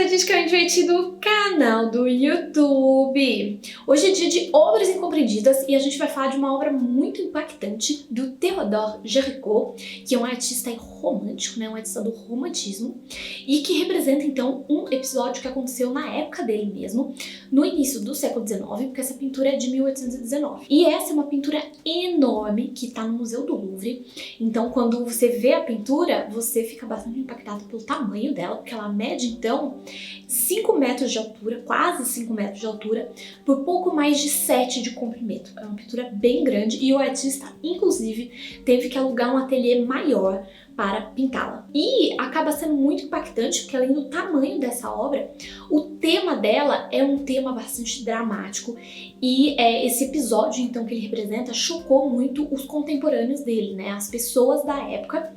Estatisticamente Divertido, canal do YouTube. Hoje é dia de obras incompreendidas e a gente vai falar de uma obra muito impactante do Théodore Géricault, que é um artista romântico, né, um artista do romantismo, e que representa então um episódio que aconteceu na época dele mesmo, no início do século XIX, porque essa pintura é de 1819. E essa é uma pintura enorme que está no Museu do Louvre. Então, quando você vê a pintura, você fica bastante impactado pelo tamanho dela, porque ela mede então 5 metros de altura, quase 5 metros de altura, por pouco mais de 7 de comprimento. É uma pintura bem grande e o artista, inclusive, teve que alugar um ateliê maior para pintá-la. E acaba sendo muito impactante porque, além do tamanho dessa obra, o tema dela é um tema bastante dramático e esse episódio então que ele representa chocou muito os contemporâneos dele, né, as pessoas da época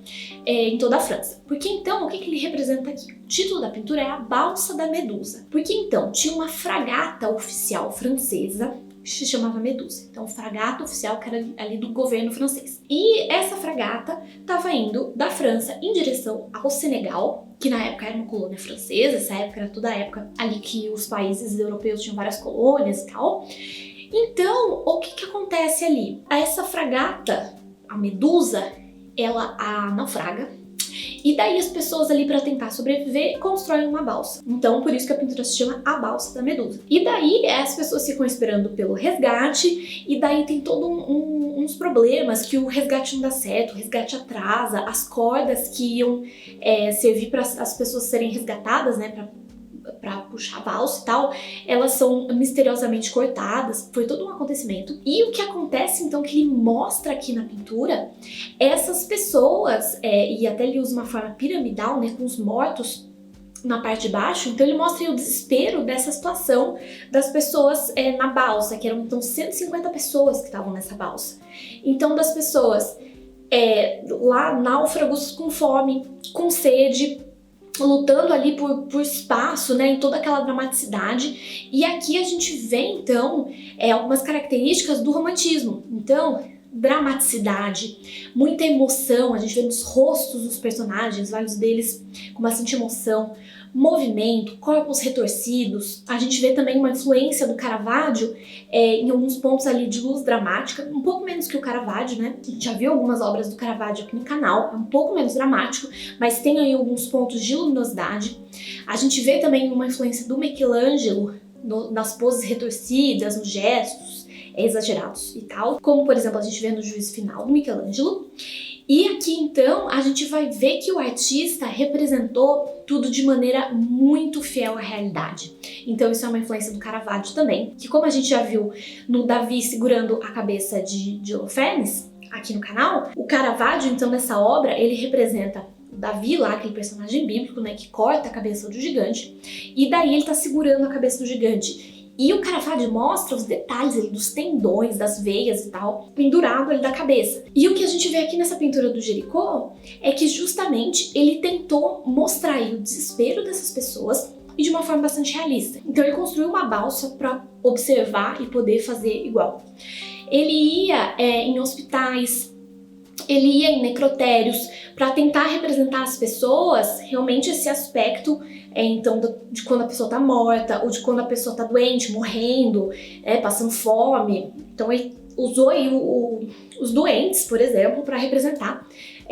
em toda a França. Porque então, o que ele representa aqui? O título da pintura é A Balsa da Medusa. Porque então, tinha uma fragata oficial francesa que se chamava Medusa. Então, fragata oficial que era ali do governo francês. E essa fragata estava indo da França em direção ao Senegal, que na época era uma colônia francesa. Essa época era toda a época ali que os países europeus tinham várias colônias e tal. Então, o que acontece ali? Essa fragata, a Medusa, ela naufraga. E daí as pessoas ali, para tentar sobreviver, constroem uma balsa. Então, por isso que a pintura se chama A Balsa da Medusa. E daí as pessoas ficam esperando pelo resgate, e daí tem todos uns problemas, que o resgate não dá certo, o resgate atrasa, as cordas que iam servir para as pessoas serem resgatadas, né, para puxar a balsa e tal, elas são misteriosamente cortadas. Foi todo um acontecimento. E o que acontece então, que ele mostra aqui na pintura, essas pessoas, e até ele usa uma forma piramidal, né, com os mortos na parte de baixo. Então ele mostra aí o desespero dessa situação das pessoas na balsa, que eram então 150 pessoas que estavam nessa balsa. Então, das pessoas lá, náufragos, com fome, com sede, lutando ali por espaço, né, em toda aquela dramaticidade. E aqui a gente vê, então, algumas características do romantismo. Então, dramaticidade, muita emoção, a gente vê nos rostos dos personagens, vários deles com bastante emoção, movimento, corpos retorcidos. A gente vê também uma influência do Caravaggio em alguns pontos ali de luz dramática, um pouco menos que o Caravaggio, né? A gente já viu algumas obras do Caravaggio aqui no canal, é um pouco menos dramático, mas tem aí alguns pontos de luminosidade. A gente vê também uma influência do Michelangelo nas poses retorcidas, nos gestos exagerados e tal, como por exemplo a gente vê no Juízo Final do Michelangelo. E aqui então a gente vai ver que o artista representou tudo de maneira muito fiel à realidade. Então isso é uma influência do Caravaggio também, que, como a gente já viu no Davi segurando a cabeça de Holofernes aqui no canal, o Caravaggio então nessa obra ele representa Davi lá, aquele personagem bíblico, né, que corta a cabeça do gigante, e daí ele tá segurando a cabeça do gigante. E o Caravaggio mostra os detalhes ali dos tendões, das veias e tal, pendurado ali da cabeça. E o que a gente vê aqui nessa pintura do Géricault é que justamente ele tentou mostrar aí o desespero dessas pessoas e de uma forma bastante realista. Então ele construiu uma balsa para observar e poder fazer igual. Ele ia em hospitais, ele ia em necrotérios para tentar representar as pessoas, realmente esse aspecto então de quando a pessoa tá morta, ou de quando a pessoa tá doente, morrendo, passando fome. Então ele usou aí os doentes, por exemplo, para representar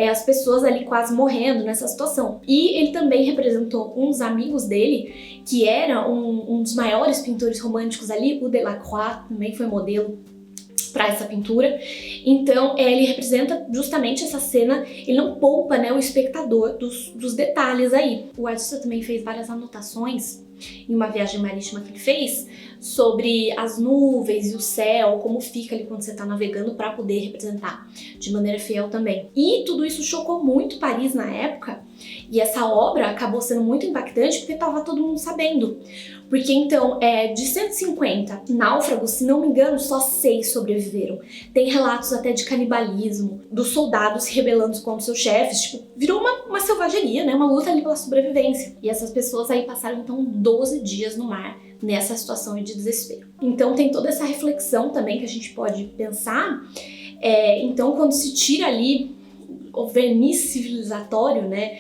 as pessoas ali quase morrendo nessa situação. E ele também representou uns amigos dele, que era um dos maiores pintores românticos ali, o Delacroix, também foi modelo para essa pintura. Então ele representa justamente essa cena, ele não poupa, né, o espectador dos detalhes aí. O artista também fez várias anotações em uma viagem marítima que ele fez sobre as nuvens e o céu, como fica ali quando você está navegando, para poder representar de maneira fiel também. E tudo isso chocou muito Paris na época, e essa obra acabou sendo muito impactante porque estava todo mundo sabendo. Porque então, de 150 náufragos, se não me engano, só 6 sobreviveram. Tem relatos até de canibalismo, dos soldados se rebelando contra seus chefes, tipo, virou uma selvageria, né? Uma luta ali pela sobrevivência. E essas pessoas aí passaram então 12 dias no mar, nessa situação de desespero. Então tem toda essa reflexão também que a gente pode pensar. Então quando se tira ali o verniz civilizatório, né,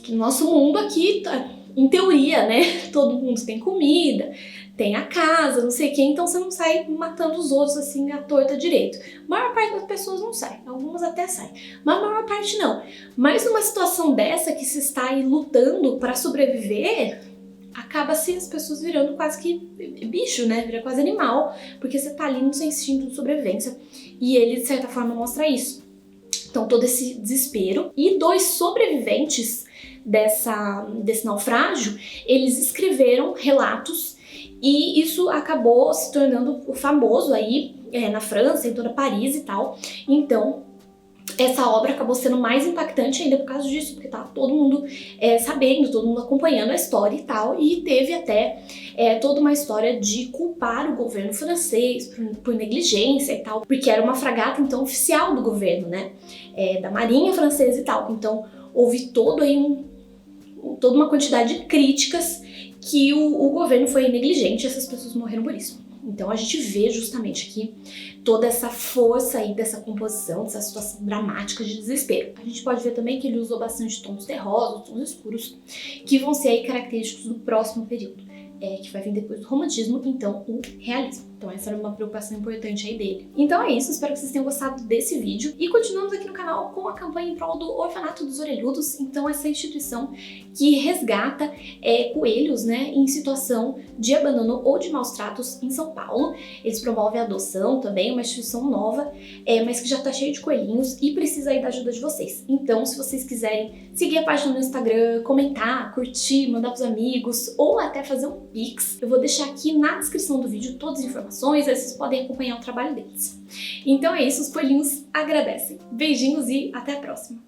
que o nosso mundo aqui em teoria, né, todo mundo tem comida, tem a casa, não sei o que, então você não sai matando os outros assim à torta direito. A maior parte das pessoas não sai, algumas até saem, mas a maior parte não. Mas numa situação dessa que se está aí lutando para sobreviver, acaba-se as pessoas virando quase que bicho, né? Vira quase animal, porque você tá ali no seu instinto de sobrevivência e ele, de certa forma, mostra isso. Então, todo esse desespero. E 2 sobreviventes desse naufrágio, eles escreveram relatos e isso acabou se tornando famoso aí na França, em toda Paris e tal. Então, essa obra acabou sendo mais impactante ainda por causa disso, porque tava todo mundo sabendo, todo mundo acompanhando a história e tal, e teve até toda uma história de culpar o governo francês por negligência e tal, porque era uma fragata, então, oficial do governo, né, da marinha francesa e tal. Então, houve todo aí toda uma quantidade de críticas que o governo foi negligente e essas pessoas morreram por isso. Então a gente vê justamente aqui toda essa força aí dessa composição, dessa situação dramática de desespero. A gente pode ver também que ele usou bastante tons terrosos, tons escuros, que vão ser aí característicos do próximo período, que vai vir depois do romantismo, então o realismo. Então essa era uma preocupação importante aí dele. Então é isso, espero que vocês tenham gostado desse vídeo. E continuamos aqui no canal com a campanha em prol do Orfanato dos Orelhudos. Então essa instituição que resgata coelhos, né, em situação de abandono ou de maus tratos em São Paulo. Eles promovem a adoção também, uma instituição nova, mas que já tá cheia de coelhinhos e precisa aí da ajuda de vocês. Então se vocês quiserem seguir a página no Instagram, comentar, curtir, mandar pros amigos ou até fazer um Pix, eu vou deixar aqui na descrição do vídeo todas as informações, aí vocês podem acompanhar o trabalho deles. Então é isso, os coelhinhos agradecem. Beijinhos e até a próxima!